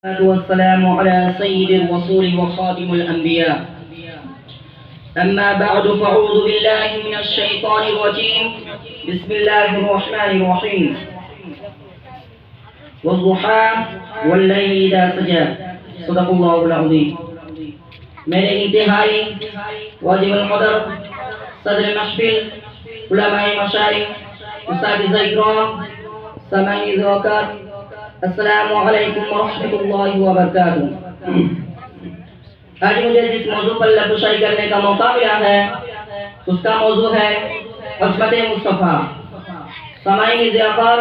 والسلام على سيد الرسول وخاتم الأنبياء. أما بعد فأعوذ بالله من الشيطان الرجيم. بسم الله الرحمن الرحيم. والضحى والليل إذا سجى. صدق الله العظيم. میرے انتہائی واجب القدر صدر محفل علماء مشائخ اساتذہ اکرام سامعین ذوقات السلام علیکم ورحمۃ اللہ وبرکاتہ. آج مجھے جس موضوع پر لفظ کرنے کا موقع ملا ہے اس کا موضوع ہے عظمت مصطفیٰ. سامعین ذوقات،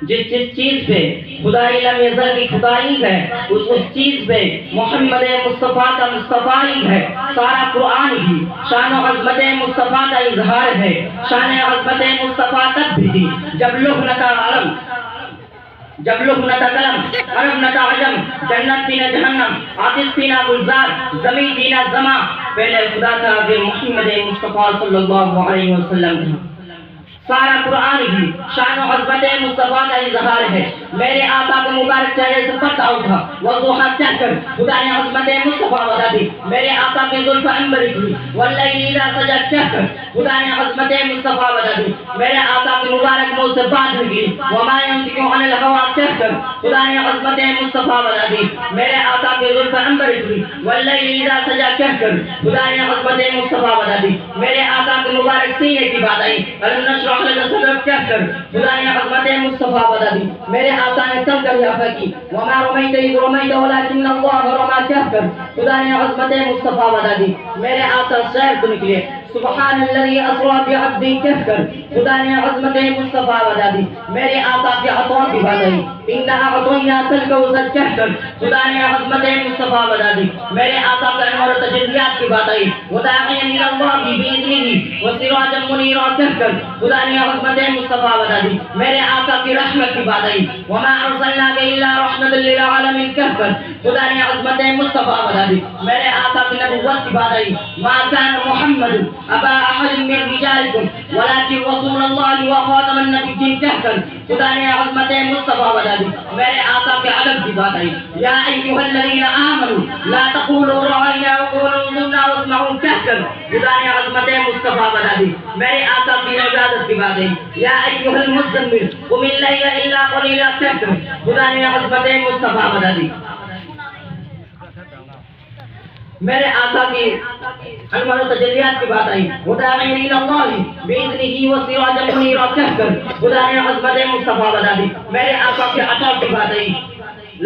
جس چیز پہ خدائی لم یزل کی خدائی ہے اس چیز پہ محمد مصطفیٰ کا مصطفیٰ ہے. سارا قرآن بھی شان و عظمت مصطفیٰ کا اظہار ہے. شان عظمت مصطفیٰ تب بھی تھی جب لوگ نتا عالم، جب لوگ نتا قلم، عرب نتا عجم، جنت تھی نہ جہنم، آتش تھی نہ گلزار، زمین تھی نہ زماں. پہلے خدا تھا پھر محمد مصطفیٰ صلی اللہ علیہ وسلم تھا. سارا قرآن بھی شان و عظمت مصطفیٰ کا اظہار ہے. میرے آقا کے مبارک چہرے سے پردہ اٹھا وضحیٰ کہہ کر خدا نے عظمت مصطفیٰ بتا دی. میرے آقا کی زلف عنبر کی واللیل اذا سجى کہہ کر خدا نے عظمت مصطفیٰ بتا دی. میرے آقا کے مبارک منہ سے بات نکلی وما ينطق عن الهوى کہہ کر خدا نے عظمت مصطفیٰ بتا دی. میرے آقا کی زلف عنبر کی واللیل اذا سجى کہہ کر خدا نے عظمت مصطفیٰ بتا دی. میرے آقا کے مبارک سینے کی بات آئی صدر کہہ کر خدا نے عظمت مصطفیٰ بتا دی. میرے آقا نے تم کر یافہ کی وما رمیت اذ رمیت ولکن اللہ رمی کہہ کر خدا نے عظمت مصطفیٰ بتا دی. میرے آقا سیر کو نکلے سبحان الذی اسری بعبدہ کہہ کر خدا نے عظمت مصطفیٰ بتا دی. میرے آقا کے عطا کی بات آئی انا اعطیناک الکوثر کہہ کر خدا نے عظمت مصطفیٰ بتا دی. میرے آقا کے انوار و تجلیات کی بات آئی وداعیا الی اللہ باذنہ وسراجا منیرا کہہ کر خدا نے عظمت مصطفیٰ بتا دی. میرے آقا کی رحمت کی بات آئی وما ارسلناک الا رحمۃ للعالمین کہہ کر خدا نے عظمت مصطفیٰ بتا دی. میرے آقا کی نبوت کی بات آئی ما کان محمد ابا احد من رجالکم ولکن رسول اللہ وخاتم النبیین کہہ کر خدا نے عظمت مصطفیٰ بتا دی. میرے آقا کے ادب کی بات آئی یا ایھا الذین آمنوا لا تقولوا رعینا وقولوا انظرنا واسمعوا کہہ کر خدا نے عظمت مصطفیٰ بتا دی. میرے آقا کی عبادت کی بات ہے یا ایھا المزمل قم اللیل الا قلیلا کہہ کر خدا نے عظمت مصطفیٰ بتا دی. میرے آقا کی انوار و تجلیات کی بات آئی وداعیا الی اللہ باذنہ وسراجا منیرا کہہ کر خدا نے عظمت مصطفیٰ بتا دی. میرے آقا کے عطا کی بات آئی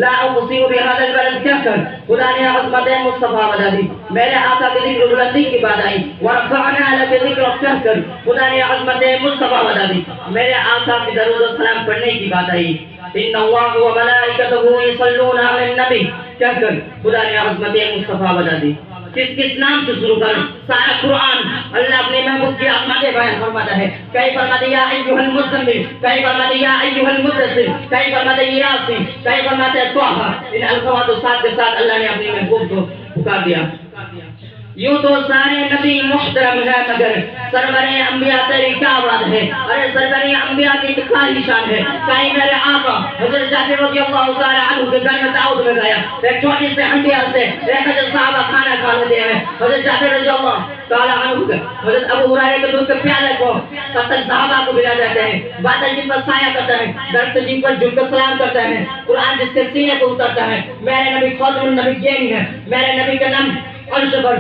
لا اقسم بهذا البلد کہہ کر خدا نے عظمت مصطفیٰ بتا دی. میرے آقا کی ذکر بلندی کی بات آئی ورفعنا لك ذکرک کہہ کر خدا نے عظمت مصطفیٰ بتا دی. میرے آقا کی درود و سلام پڑھنے کی بات آئی ان اللہ وملائکتہ یصلون علی النبی کہہ کر خدا نے عظمت مصطفیٰ بتا دی. کس نام سے شروع کر سارا قرآن اللہ اپنے محبوب کی عظمت بیان فرماتا ہے. کئی فرماتے یا ایھا المزمل، کئی فرماتے یا ایھا المدثر، کئی فرماتے یا یاسین، کئی فرماتے طٰہٰ. ان الفاظ و ساتھ کے ساتھ اللہ نے اپنے محبوب کو پکار دیا. یوں تو سارے نبی محترم ہے مگر سرور انبیاء تیری کیا بات ہے. ارے سرور انبیاء کی کیا ہی شان ہے. کہیں میرے آقا حضرت جابر رضی اللہ تعالی عنہ کے گھر میں دعوت میں گیا. ایک چھوٹی سے ہنڈیا سے ایک حضرت صحابہ کھانا کھانے دے ہیں. حضرت جابر رضی اللہ تعالی عنہ کے حضرت ابو ہریرہ کے دودھ کے پیالے کو 70 صحابہ کو ملا جاتے ہیں. بادل جن پر سایہ کرتا ہے، درخت جن پر جھک کر سلام کرتا ہے، قرآن جس کے سینے کو اترتا ہے. میرے نبی خاتم النبیین ہے. میرے نبی کا نام فرش پر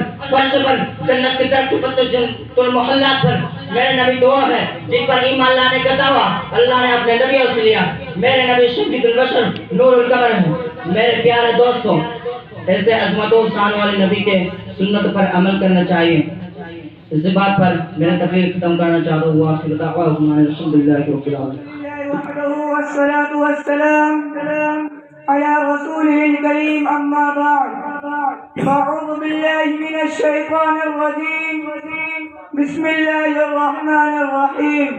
جنت کی طرف پتہ محلات پر میرے نبی دعا ہے جن پر ایمان لانے کا دعویٰ اللہ نے اپنے نبیوں سے لیا. میرے نبی شفیع البشر نور القمر ہیں. میرے پیارے دوستوں، ایسے عظمت و شان والے نبی کے سنت پر عمل کرنا چاہیے. اس بات پر میں تقریر ختم کرنا چاہتا ہوں. آخر دعوانا الحمدللہ رب العالمین والصلاة والسلام على رسوله الكريم أما بعد فأعوذ بالله من الشيطان الرجيم. بسم الله الرحمن الرحيم.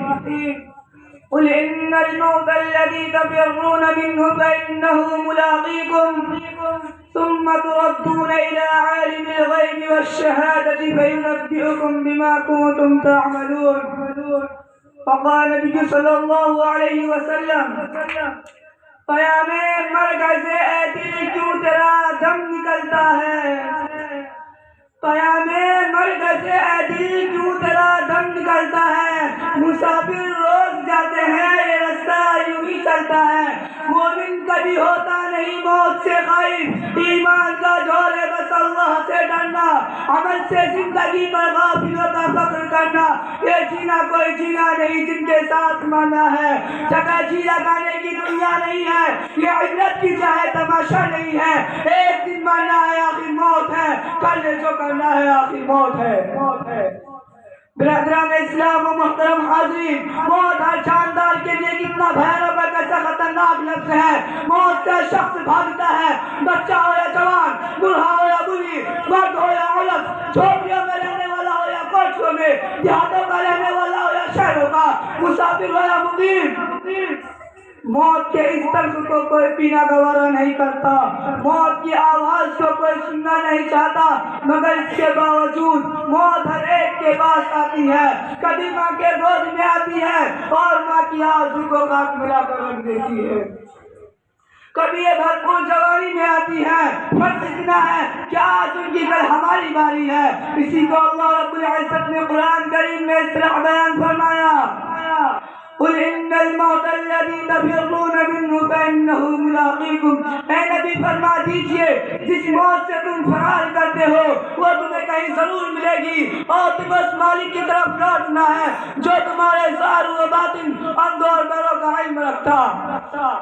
قل إن الموت الذي تفرون منه فإنه ملاقيكم ثم تردون إلى عالم الغيب والشهادة فينبئكم بما كنتم تعملون. فقال النبي صلى الله عليه وسلم قیام مرکز چلتا ہے قیامے مرگ سے اے دل کیوں تیرا دم نکلتا ہے مسافر روز جاتے ہیں یہ رستہ یوں ہی چلتا ہے مومن کبھی ہوتا نہیں موت سے خائف ایمان کا جوہر ہے بس اللہ سے ڈرنا عمل سے زندگی پر غافلوں کا فخر کرنا یہ جینا کوئی جینا نہیں جن کے ساتھ مرنا ہے جگہ جی لگانے کی دنیا نہیں ہے یہ عبرت کی چاہے تماشا نہیں ہے ایک دن مرنا ہے آخر موت ہے کل جو کرنا ہے آخر موت ہے برادران اسلام و محترم حاضرین موت ہر جاندار کے لیے کتنا بھیانک اور کیسا خطرناک لفظ ہے موت سے شخص بھاگتا ہے بچہ ہو یا جوان بوڑھا ہو یا بوڑھی مرد ہو یا عورت جھوپڑیوں میں رہنے والا ہو یا کوٹھیوں میں دیہاتوں کا رہنے والا ہو یا شہروں کا مسافر ہو یا مقیم موت کے اس طرز کو کوئی پینا گوارا نہیں کرتا موت کی آواز کو کوئی سننا نہیں چاہتا مگر اس کے باوجود موت ہر ایک کے پاس آتی ہے کبھی ماں کے گود میں آتی ہے اور ماں کی آرزو کو کاٹ ملا کر رکھ دیتی ہے کبھی یہ بھرپور جوانی میں آتی ہے فرض اتنا ہے کہ آج ان کی کل ہماری باری ہے اسی کو اللہ رب العزت نے قرآن کریم میں اس طرح بیان فرمایا قل ان الموت الذي تفرون منه فانه ملاقيكم اے نبی فرما دیجئے جس موت سے تم فرار کرتے ہو وہ تمہیں کہیں ضرور ملے گی اور تم اس مالک کی طرف لوٹنا ہے جو تمہارے ظاہر و باطن اندر اور بہروں کا علم رکھتا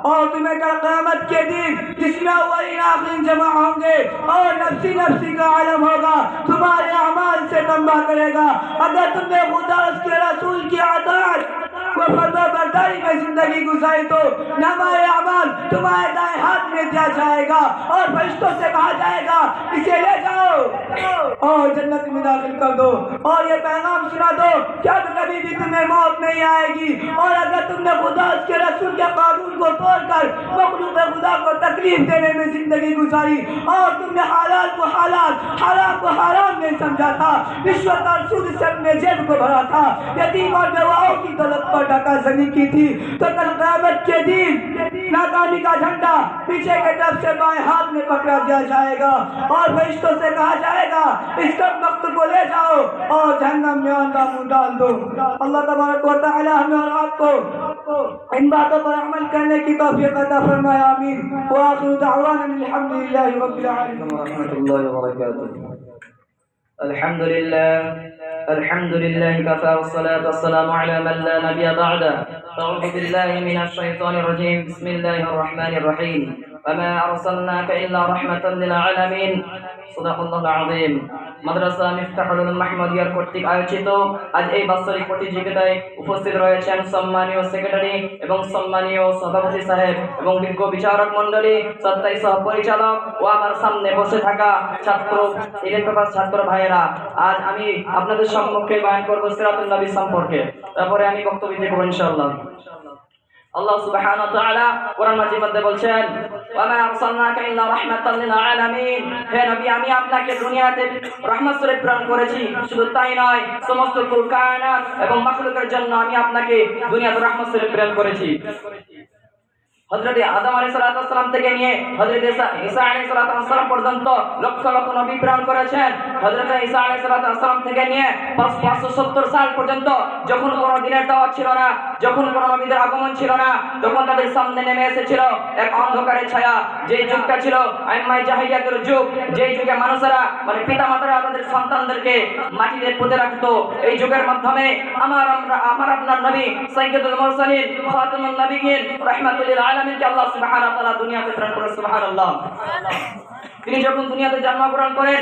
اور تمہیں کل قیامت کے دن جس میں اولین آخرین جمع ہوں گے اور نفسی نفسی کا عالم ہوگا تمہارے اعمال سے تنباہ کرے گا اگر تم نے خدا اس کے رسول کی اطاعت وہ فرما برداری میں زندگی گزاری تو نامۂ اعمال تمہارے دائیں ہاتھ میں دیا جائے گا اور فرشتوں سے کہا جائے گا اسے لے جاؤ اور جنت میں داخل کر دو اور یہ پیغام سنا دو کہ اب کبھی بھی تمہیں موت نہیں آئے گی اور اگر تم نے خدا اس کے رسول کے قانون کو توڑ کر مخلوق خدا کو تکلیف دینے میں زندگی گزاری اور تم نے حلال کو حلال حرام کو حرام نہیں سمجھا تھا رشوت اور سود سے اپنے جیب کو بھرا تھا یتیم اور بیواؤں کی طلب پر ڈاکہ زنی کی تھی تو کل قیامت کے دن ناکامی کا جھنڈا پیچھے کے طرف سے بائیں ہاتھ میں پکڑا دیا جائے گا اور فرشتوں سے کہا جائے گا اس کم وقت کو لے جاؤ اور جہنم میں ان کا منہ ڈال دو اللہ تبارک و تعالی ہمیں اور آپ کو ان باتوں پر عمل کرنے کی توفیق عطا فرمائے آمین وآخر دعوانا الحمدللہ رب العالمین ورحمۃ اللہ وبرکاتہ الحمد لله كفى والصلاة والسلام على من لا نبي بعده أعوذ بالله من الشيطان الرجيم بسم الله الرحمن الرحيم وما أرسلناك إلا رحمة للعالمين صدق الله العظيم মাদ্রাসা মিফতাহুল উলুম মাহমুদিয়ার কর্তৃক আয়োজিত আজ এই বাৎসরিক প্রতিযোগিতায় উপস্থিত রয়েছেন সম্মানীয় সেক্রেটারি এবং সম্মানীয় সভাপতি সাহেব এবং বিজ্ঞ বিচারক মণ্ডলী সত্তাই সহ পরিচালক ও আমার সামনে বসে থাকা ছাত্র ছাত্র ভাইয়েরা আজ আমি আপনাদের সম্মুখে বয়ান করব সিরাতুন নবী সম্পর্কে তারপরে আমি বক্তব্য দেব ইনশাআল্লাহ আল্লাহ সুবহানাহু ওয়া তাআলা কোরআন মাজিদ মধ্যে বলছেন ওয়া মা আরসালনাকা ইল্লা রাহমাতাল লিল আলামিন হে নবী আমি আপনাকে দুনিয়াতে রহমত স্বরূপ প্রেরণ করেছি শুধু তাই নয় সমস্ত কুল কায়নাত এবং মাখলুকের জন্য আমি আপনাকে দুনিয়াতে রহমত স্বরূপ প্রেরণ করেছি হযরত আদম আলাইহিস সালাম থেকে নিয়ে হযরত ঈসা আলাইহিস সালাম পর্যন্ত লক্ষ লক্ষ নবী প্রেরণ করেছেন হযরত ঈসা আলাইহিস সালাম থেকে নিয়ে 570 সাল পর্যন্ত যখন কোনো দিনের দাওয়াত ছিল না যখন কোনো নবীদের আগমন ছিল না তখন তাদের সামনে নেমে এসেছিল এক অন্ধকারের ছায়া যে যুগটা ছিল আইমাই জাহিলিয়াতের যুগ যে যুগে মানুষেরা মানে পিতামাতারা তাদের সন্তানদেরকে মাটিতে পুঁতে রাখতো এই যুগের মাধ্যমে আমার আপনার নবী সাইয়্যিদুল মুরসালিন খাতামুন নবিয়্যিন রাহমাতুল লিল আলামিন কে আল্লাহ সুবহানাহু ওয়া তাআলা দুনিয়াতে প্রেরণ করেন সুবহানাল্লাহ তিনি যখন দুনিয়াতে জন্মগ্রহণ করেন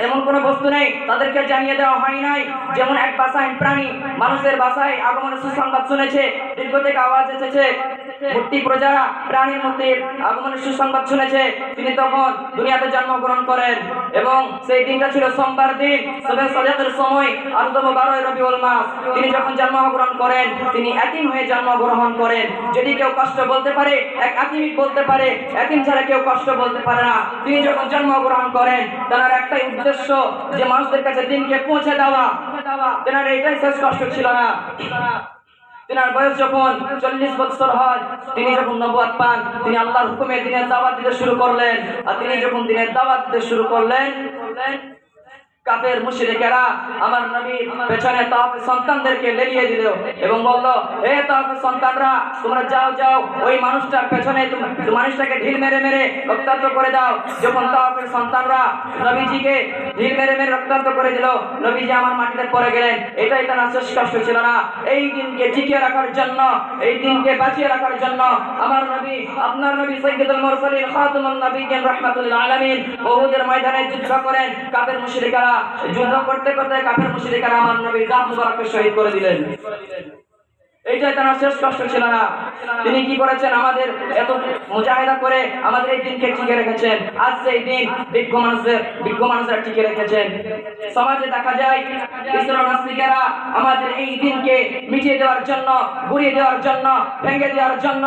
এমন কোনো বস্তু নেই তাদেরকে জানিয়ে দেওয়া হয় নাই যেমন এক বাসায় প্রাণী মানুষের বাসায় আগমনের সুসংবাদ শুনেছে দীর্ঘ থেকে আওয়াজ এসেছে মূর্তি প্রজারা প্রাণীর মধ্যে আগমনের সুসংবাদ শুনেছে তিনি তখন দুনিয়াতে জন্মগ্রহণ করেন এবং সেই দিনটা ছিল সোমবার দিন সবে সালাতের সময় আরদম 12 রবিউল মাস তিনি যখন জন্মগ্রহণ করেন তিনি এতিম হয়ে জন্মগ্রহণ করেন যদি কেউ কষ্ট বলতে পারে এক এতিম বলতে পারে এতিম ছাড়া কেউ কষ্ট বলতে পারে না তিনি যখন জন্মগ্রহণ করেন তার একটাই উদ্দেশ্য যে মানুষদের কাছে দিনকে পৌঁছে দেওয়া তার এটাই শেষ কষ্ট ছিল না তিনার বয়স যখন 40 বছর হয়, তিনি যখন নবুয়ত পান, তিনি আল্লাহর হুকুমে দিনের দাওয়াত দিতে শুরু করলেন। আর তিনি যখন দিনের দাওয়াত দিতে শুরু করলেন, কাফের মুশরিকেরা আমার নবীর পেছনে তাওফের সন্তানদেরকে লেলিয়ে দিল এবং বলল, হে তাওফের সন্তানরা, তোমরা যাও যাও ওই মানুষটার পেছনে মানুষটাকে ঢিল মেরে মেরে রক্তাক্ত করে দাও। যখন তাওফের সন্তানরা নবীজিকে ঢিল মেরে মেরে রক্তাক্ত করে দিল, নবীজি আমার মাটিতে পড়ে গেলেন। এটাই তার শেষ কষ্ট ছিল না। এই দিনকে টিকিয়ে রাখার জন্য, এই দিনকে বাঁচিয়ে রাখার জন্য আমার নবী, আপনার নবী সাইয়্যিদুল মুরসালিন খাতামুন নবিয়্যিন রাহমাতুল লিল আলামিন উহুদের ময়দানে যুদ্ধ করেন। কাফের মুশরিকরা যুদ্ধ করতে করতে কাফের মুশরিকরা আমার নবীর দাঁত মুবারককে শহীদ করে দিলেন। এইটাই তার শেষ কষ্ট ছিল না। তিনি কি করেছেন? আমাদের এত মুজাহিদা করে আমাদের এই দিনকে টিকে রেখেছেন। আজ সেই দিন বিজ্ঞ মানুষরা টিকে রেখেছেন। সমাজে দেখা যায় ইসলাম নাস্তিকেরা আমাদের এই দিনকে মিটিয়ে দেওয়ার জন্য, গুড়িয়ে দেওয়ার জন্য, ভেঙে দেওয়ার জন্য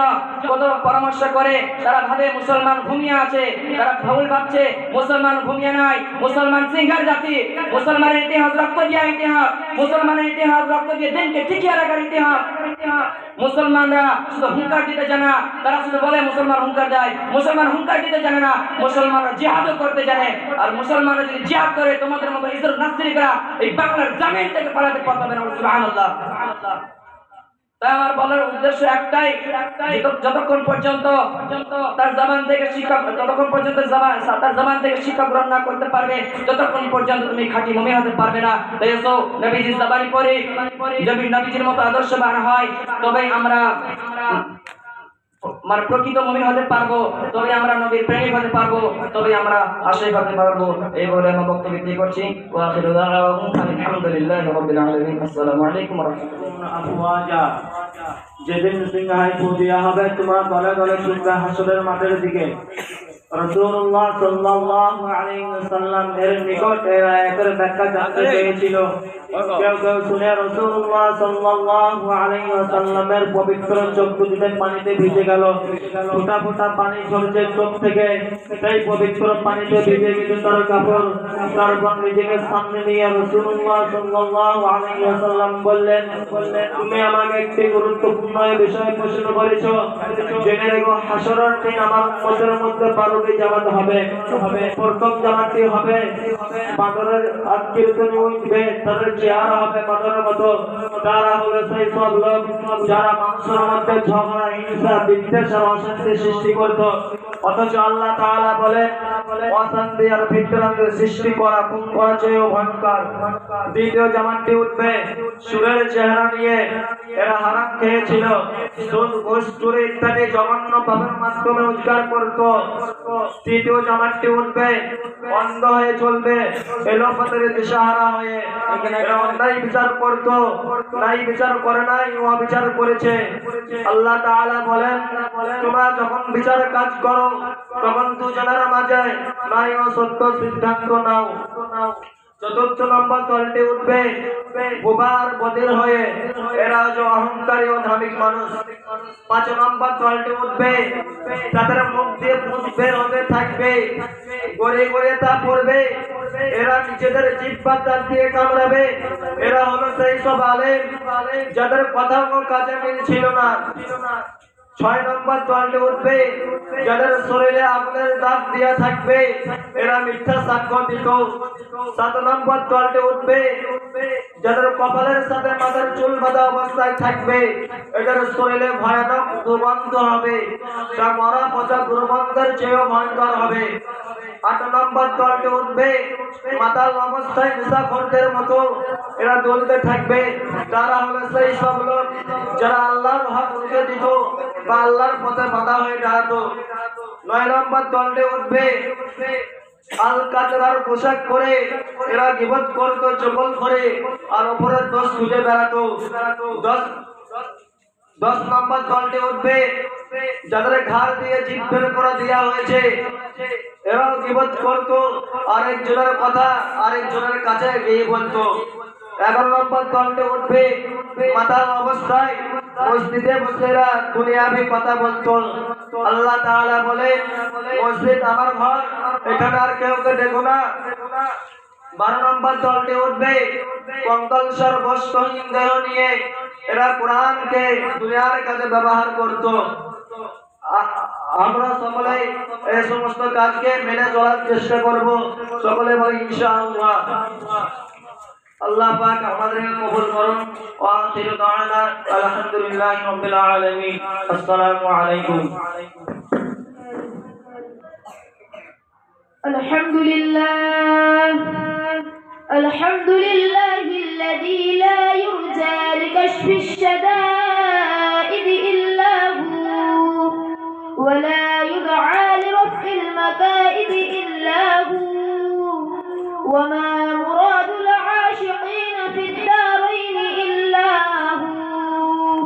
কত পরামর্শ করে। তারা ভাবে মুসলমান ঘুমিয়ে আছে, তারা ভুল ভাবছে মুসলমান ঘুমিয়ে নাই। মুসলমান সিংহের জাতি, মুসলমানের ইতিহাস রক্ত দিয়া ইতিহাস, মুসলমানের ইতিহাস রক্ত দিয়ে দিনকে টিকিয়ে রাখার ইতিহাস। মুসলমানরা শুধু হুঙ্কার দিতে জানে না, তারা শুধু বলে মুসলমান হুঙ্কার দেয়। মুসলমান হুঙ্কার দিতে জানে না, মুসলমানরা জিহাদও করতে জানে। আর মুসলমানরা যদি জিহাদ করে, তোমাদের মতো ইসলাম নাস্তিকরা এই বাংলার জমিন থেকে পালাতে পারবে না। সুবহানাল্লাহ। তাই আমার বলার উদ্দেশ্য একটাই, যতক্ষণ পর্যন্ত তার জবান থেকে শিক্ষা, ততক্ষণ পর্যন্ত তার জবান থেকে শিক্ষা গ্রহণ না করতে পারবে, ততক্ষণ পর্যন্ত তুমি খাঁটি মুমিন হতে পারবে না। তাই এসো নবীজির জবানি পড়ে, যদি নবীজির মতো আদর্শবান হয়, তবে আমরা মানে প্রকৃত মুমিন হতে পারবো, তবে আমরা নবীর প্রেমিক হতে পারবো, তবে আমরা আশীর্বাদ হতে পারবো। এই বলে আমার বক্তব্য দিয়ে করছি। ওয়া আখিরু দাওয়াহুম আলহামদুলিল্লাহি রাব্বিল আলামিন। আসসালামু আলাইকুম ওয়া রাহমাতুল্লাহ। যেদিন সিংহায় ফু দেওয়া হবে, তোমার দলে দলে ছুটবে হাসরের মাঠের দিকে। রাসূলুল্লাহ সাল্লাল্লাহু আলাইহি ওয়াসাল্লাম এর নিকট এই আয়াতের ব্যাখ্যা জানতে চেয়েছিল। কেউ কেউ শুনে রাসূলুল্লাহ সাল্লাল্লাহু আলাইহি ওয়াসাল্লামের পবিত্র চক্ষু দুটো পানিতে ভিজে গেল। ফোঁটা ফোঁটা পানি ঝরছে চোখ থেকে। সেই পবিত্র পানিতে ভিজে গেছে তার কাপড়। তারপর নিজেকে সামনে নিয়ে রাসূলুল্লাহ সাল্লাল্লাহু আলাইহি ওয়াসাল্লাম বললেন, তুমি আমাকে একটি গুরুত্বপূর্ণ বিষয় প্রশ্ন করেছো। জেনে রেখো, হাসরের দিন আমার উম্মতের মধ্যে 12টি জামাত হবে। প্রথম জামাতটি হবে বাদরের আকৃতি উঠবে, তাদের চেহারা হবে বাদরের মতো। তারা হলো সেই সব লোক যারা মানুষের মধ্যে ঝগড়া, হিংসা, বিদ্বেষ আর অশান্তি সৃষ্টি করত। অথচ আল্লাহ তাআলা বলেন, অশান্তি আর বিদ্বেষের সৃষ্টি করা কোন করা চেয়েও ভয়ঙ্কর। দ্বিতীয় জামাতটি উঠবে সুরের চেহারা নিয়ে। এরা হারাম খেয়েছিল, সুদ, ঘুষ, চুরি ইত্যাদি জঘন্য পাপের মাধ্যমে রোজগার করত। তৃতীয় জামাতটি উঠবে অন্ধ হয়ে চলবে, এলোপাতার দিশাহারা হয়ে। এরা অন্যায় বিচার করত, নাই বিচার করে নাই, অবিচার করেছে। আল্লাহ তাআলা বলেন, তোমরা যখন বিচার কাজ করো, তখন দুজনের মাঝে ন্যায় ও সত্য সিদ্ধান্ত নাও। চতুর্থ নম্বর দলটি উঠবে বোবা আর বধির হয়ে। এরা হচ্ছে অহংকারী ও ধার্মিক মানুষ। 5 নম্বর দলটি উঠবে তাদের মুখ দিয়ে পুঁজ বের হতে থাকবে, গড়ে গড়ে তা পড়বে। এরা নিজেদের জিহ্বা দাঁত দিয়ে কামড়াবে। এরা হলো সেই সব আলেম যাদের কথা ও কাজে মিল ছিল না। 6 নম্বর দলটি উঠবে যাদের শরীরে আগুনের দাগ দিয়া থাকবে। এরা মিথ্যা সাক্ষ্য দিত। 7 নম্বর দলটি উঠবে যাদের কপালের সাথে মাথার চুল বাঁধা অবস্থায় থাকবে। এদের শরীরে ভয়ানক দুর্গন্ধ হবে, যা মরা পচা দুর্গন্ধের চেয়েও ভয়ঙ্কর হবে। 8 নম্বর দলটি উঠবে মাতাল অবস্থায় নেশাখোরদের মতো। এরা দলতে থাকবে। তারা হলো সেই সব লোক যারা আল্লাহর হক রুখে দিত বা আল্লাহর পথে বাধা হয়ে দাঁড়াতো। 9 নম্বর দলটি উঠবে আল কাতরার পোশাক পরে। এরা গীবত করত চকল করে আর অপরের দোষ খুঁজে বেড়াতো। 10 নম্বর দলটি উঠবে যাদের ঘাড় দিয়ে জিভ বের করে দেওয়া হয়েছে। এরাও গীবত করত, আরেকজনের কথা আরেকজনের কাছে গিয়ে বলতো। 11 নম্বর দলটি উঠবে মাতাল অবস্থায় মসজিদে বসে এরা দুনিয়াবি কথা বলতো। আল্লাহ তাআলা বলে, মসজিদ আমার ঘর, এখানে আর কেউ দেখো না। 12 নম্বর দলটি উঠবে কঙ্কালসার বস্ত্রহীন দেহ নিয়ে। এরা কোরআনকে দুনিয়ার কাজে ব্যবহার করত। আমরা সকলে এই সমস্ত কাজকে মেনে চলার চেষ্টা করব। সকলে বলি ইনশাআল্লাহ। আল্লাহ পাক আমাদেরকে কবুল করুন। ওয়া আখিরু দাওয়ানা আলহামদুলিল্লাহি রাব্বিল আলামিন। আসসালামু আলাইকুম। الحمد لله الذي لا يرجى لكشف الشدائد إلا هو، ولا يدعى لرفع المكائد إلا هو، وما مراد العاشقين في الدارين إلا هو،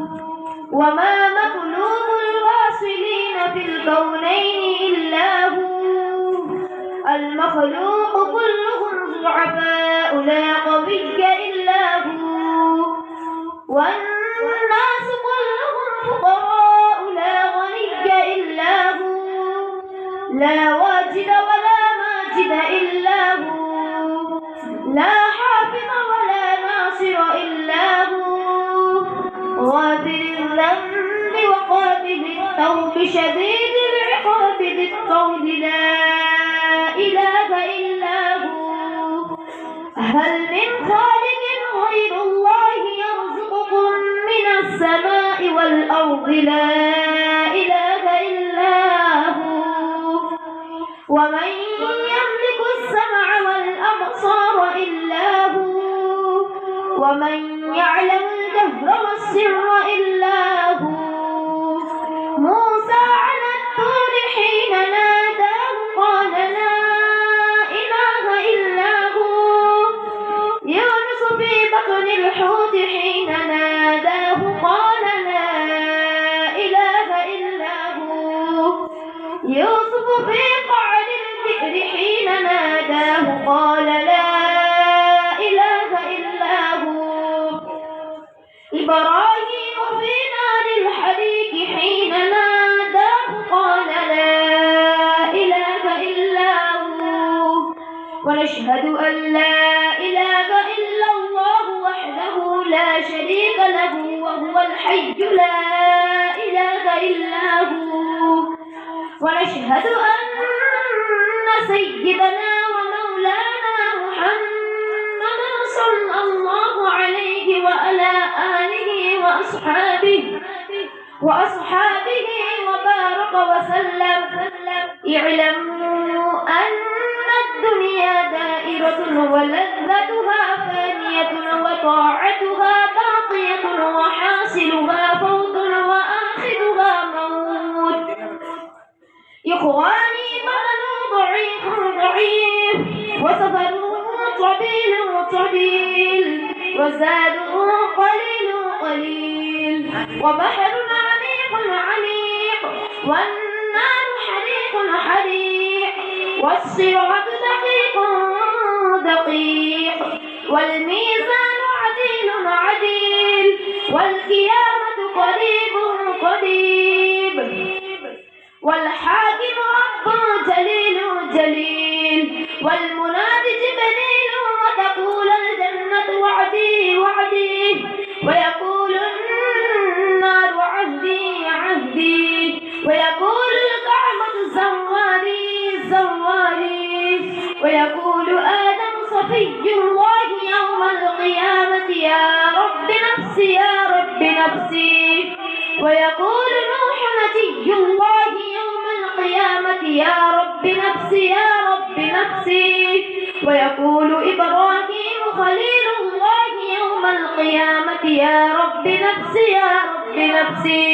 وما مطلوب الواصلين في الكونين إلا هو. المخلوق كلهم ضعفاء لا قوي إلا هو، والناس كلهم فقراء لا غني إلا هو، لا واجد ولا ماجد إلا هو، لا حافظ ولا ناصر إلا هو، غافر الذنب وقابل التوب شديد العقاب ذي الطول لا إله إلا هو. هل من خالق غير الله يرزقكم من السماء والأرض لا إله إلا هو. ومن يملك السمع والأبصار إلا هو، ومن يعلم الجهر والسر إلا هو. موسى على الطور حين ناداه قال لا إله إلا هو. يونس في بطن الحوت حين ناداه قال لا إله إلا هو. يوسف في قعر البئر حين ناداه قال لا إله إلا هو. إبراهيم في نار الحريق حين ناداه قال لا إله إلا هو. ونشهد أن لا إله إلا الله وحده لا شريك له وهو الحي لا إله إلا هو. ونشهد أن سيدنا ومولانا محمدا صلى الله عليه وعلى آله وأصحابه وبارك وسلم. اعلموا أن الدنيا دائرة ولذتها فانية وطاعتها باقية وحاصلها فوت وآخرها موت. إخواني بطن ضعيف وسفر طويل وزاد قليل وبحر عميق والنار حريق والصراط دقيق والميزان عديل والقيامة قريب والحاكم رب جليل والمنادي جبريل وتقول الجنة وعدي ويقول النار عهدي ويقول الكعبة زواري ويقول آدم صفي الله يوم القيامة يا رب نفسي ويقول نوح نجي الله يوم القيامة يا رب نفسي ويقول إبراهيم خليل الله يوم القيامة يا رب نفسي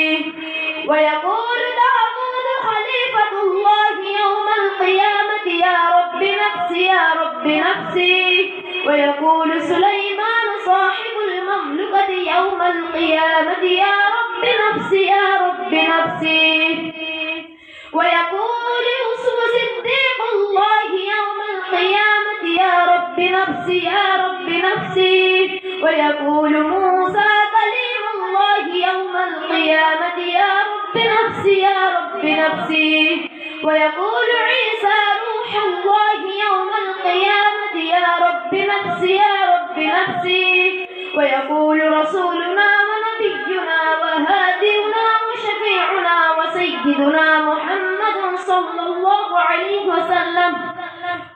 ويقول داود خليفة الله يوم القيامة يا رب نفسي ويقول سليمان صاحب المملكة يوم القيامة يا رب نفسي ويقول يوسف صديق الله يوم القيامة يا رب نفسي ويقول موسى كليم الله يوم القيامة يا رب نفسي ويقول عيسى روح الله يوم القيامة يا رب نفسي ويقول رسولنا ونبينا سيدنا محمد صلى الله عليه وسلم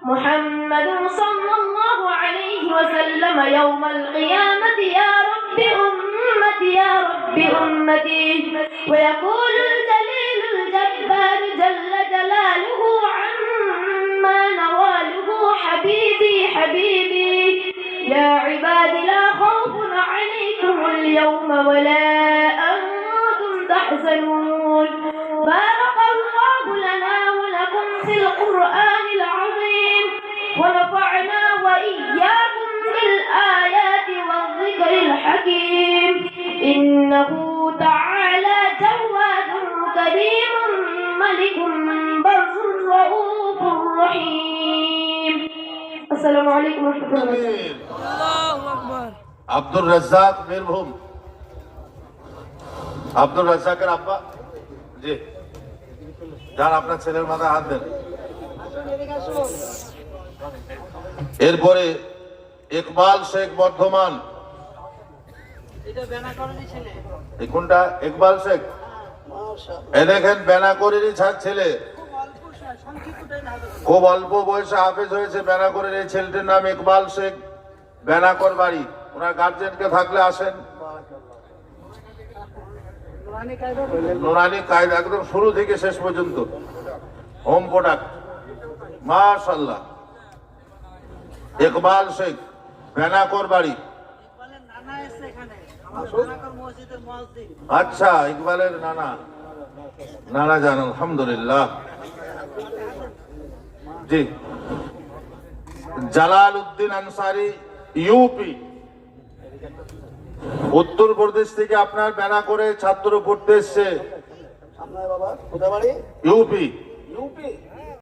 محمد صلى الله عليه وسلم يوم القيامة يا رب أمتي يا رب أمتي ويقول الجليل الجبار جل جلاله عما نواله حبيبي حبيبي يا عباد لا خوف عليكم اليوم ولا أنتم تحزنون بارك الله لنا ولكم في القرآن العظيم ونفعنا وإياكم بالآيات والذكر الحكيم إنه تعالى جواد كريم ملك بر رؤوف رحيم السلام عليكم ورحمة الله وبركاته আব্দুর রাজ্জাক বীরভূম আব্দুর রাজ্জাকের আব্বা জি যার আপনার ছেলের মাথায় হাত দেন এরপরে ইকবাল শেখ বর্ধমান এই কোনটা ইকবাল শেখ এ দেখেন বেনাকরেরই ছেলে খুব অল্প বয়সে হাফেজ হয়েছে বেনাকরের এই ছেলেটির নাম ইকবাল শেখ বেনাকর বাড়ি ওনার গার্জেনকে থাকলে আসেন নুরানি কায়দা একদম শুরু থেকে শেষ পর্যন্ত হোম প্রোডাক্ট মাশাআল্লাহ ইকবাল শেখ বেনাকর বাড়ি আচ্ছা ইকবালের নানা জান আলহামদুলিল্লাহ জি জালাল উদ্দিন আনসারি ইউপি উত্তরপ্রদেশ থেকে আপনার বেনাকরে ছাত্র পড়তে এসছে ইউপি